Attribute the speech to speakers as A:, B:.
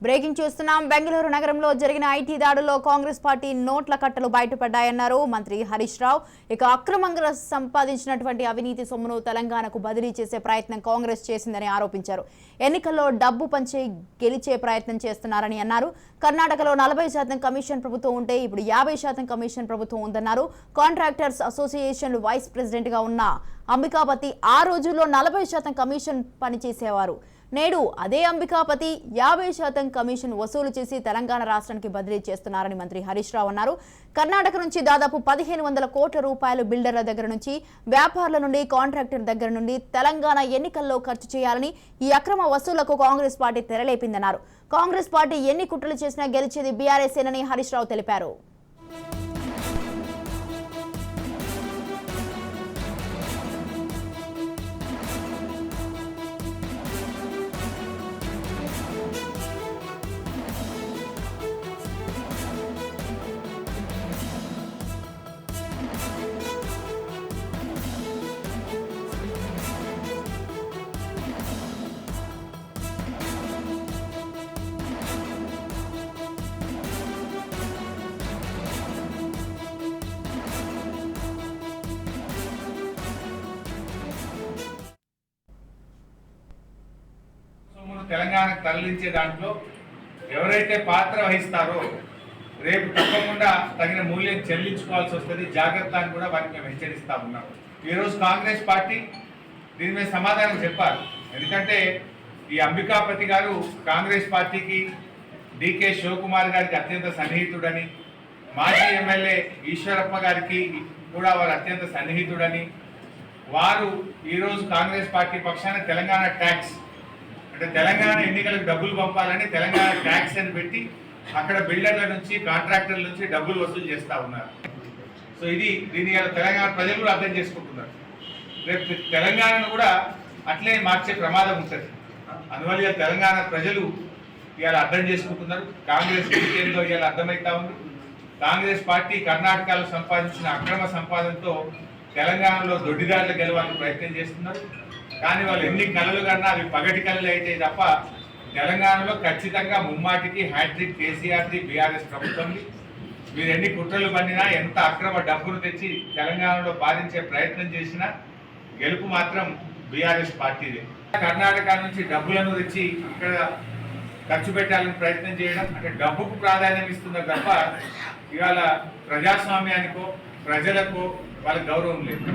A: Breaking చూస్తున్నాం. బెంగళూరు నగరంలో జరిగిన ఐటీ దాడుల్లో కాంగ్రెస్ పార్టీ నోట్ల కట్టలు బయటపడ్డాయన్నారు మంత్రి హరీష్ రావు. ఇక అక్రమంగా సంపాదించినటువంటి అవినీతి సొమ్మును తెలంగాణకు బదిలీ చేసే ప్రయత్నం కాంగ్రెస్ చేసిందని ఆరోపించారు. ఎన్నికల్లో డబ్బు పంచి గెలిచే ప్రయత్నం చేస్తున్నారని అన్నారు. కర్ణాటకలో 40% కమిషన్ ప్రభుత్వం ఉంటే ఇప్పుడు 50% కమిషన్ ప్రభుత్వం ఉందన్నారు. కాంట్రాక్టర్స్ అసోసియేషన్ వైస్ ప్రెసిడెంట్ గా ఉన్న అంబికాపతి ఆ రోజుల్లో 40% కమిషన్ పనిచేసేవారు. నేడు అదే అంబికాపతి 50% కమిషన్ వసూలు చేసి తెలంగాణ రాష్ట్రానికి బదిలీ చేస్తున్నారని మంత్రి హరీష్ రావు అన్నారు. కర్ణాటక నుంచి దాదాపు 1500 కోట్ల రూపాయలు బిల్డర్ల దగ్గర నుంచి, వ్యాపారుల నుండి, కాంట్రాక్టర్ దగ్గర నుండి తెలంగాణ ఎన్నికల్లో ఖర్చు చేయాలని ఈ అక్రమ వసూళ్లకు కాంగ్రెస్ పార్టీ తెరలేపిందన్నారు. కాంగ్రెస్ పార్టీ ఎన్ని కుట్రలు చేసినా గెలిచేది బీఆర్ఎస్ ఏనని హరీష్ రావు తెలిపారు.
B: తెలంగాణకు తరలించే దాంట్లో ఎవరైతే పాత్ర వహిస్తారో రేపు తప్పకుండా తగిన మూల్యం చెల్లించుకోవాల్సి వస్తుంది. జాగ్రత్త అని కూడా వారికి మేము హెచ్చరిస్తా ఉన్నాం. ఈరోజు కాంగ్రెస్ పార్టీ దీని మీద సమాధానం చెప్పారు. ఎందుకంటే ఈ అంబికాపతి గారు కాంగ్రెస్ పార్టీకి డికే శివకుమార్ గారికి అత్యంత సన్నిహితుడని, మాజీ ఎమ్మెల్యే ఈశ్వరప్ప గారికి కూడా వారు అత్యంత సన్నిహితుడని, వారు ఈరోజు కాంగ్రెస్ పార్టీ పక్షాన తెలంగాణ ట్యాక్స్ అంటే తెలంగాణ ఎన్నికలకు డబ్బులు పంపాలని తెలంగాణ ట్యాక్స్ అని పెట్టి అక్కడ బిల్డర్ల నుంచి, కాంట్రాక్టర్ల నుంచి డబ్బులు వసూలు చేస్తూ ఉన్నారు. సో దీన్ని తెలంగాణ ప్రజలు కూడా అర్థం చేసుకుంటున్నారు. రేపు తెలంగాణను కూడా అట్లే మార్చే ప్రమాదం ఉంటుంది. అందువల్ల తెలంగాణ ప్రజలు ఇవాళ అర్థం చేసుకుంటున్నారు. కాంగ్రెస్ ఏందో ఇవాళ అర్థమవుతా ఉంది. కాంగ్రెస్ పార్టీ కర్ణాటకలో సంపాదించిన అక్రమ సంపాదనతో తెలంగాణలో దొడ్డిదారులు గెలవాలని ప్రయత్నం చేస్తున్నారు. కానీ వాళ్ళు ఎన్ని కళలు కన్నా అవి పగటి కళలు అయితే తప్ప తెలంగాణలో ఖచ్చితంగా ముమ్మాటికి హ్యాట్రిక్ కేసీఆర్ది, బీఆర్ఎస్ ప్రభుత్వంది. మీరు ఎన్ని కుట్రలు పన్నినా, ఎంత అక్రమ డబ్బును తెచ్చి తెలంగాణలో బాధించే ప్రయత్నం చేసినా గెలుపు మాత్రం బీఆర్ఎస్ పార్టీదే. కర్ణాటక నుంచి డబ్బులను తెచ్చి ఇక్కడ ఖర్చు పెట్టాలని ప్రయత్నం చేయడం అంటే డబ్బుకు ప్రాధాన్యం ఇస్తున్నారు తప్ప ఇవాళ ప్రజాస్వామ్యానికో ప్రజలకు వాళ్ళ గౌరవం లేదు.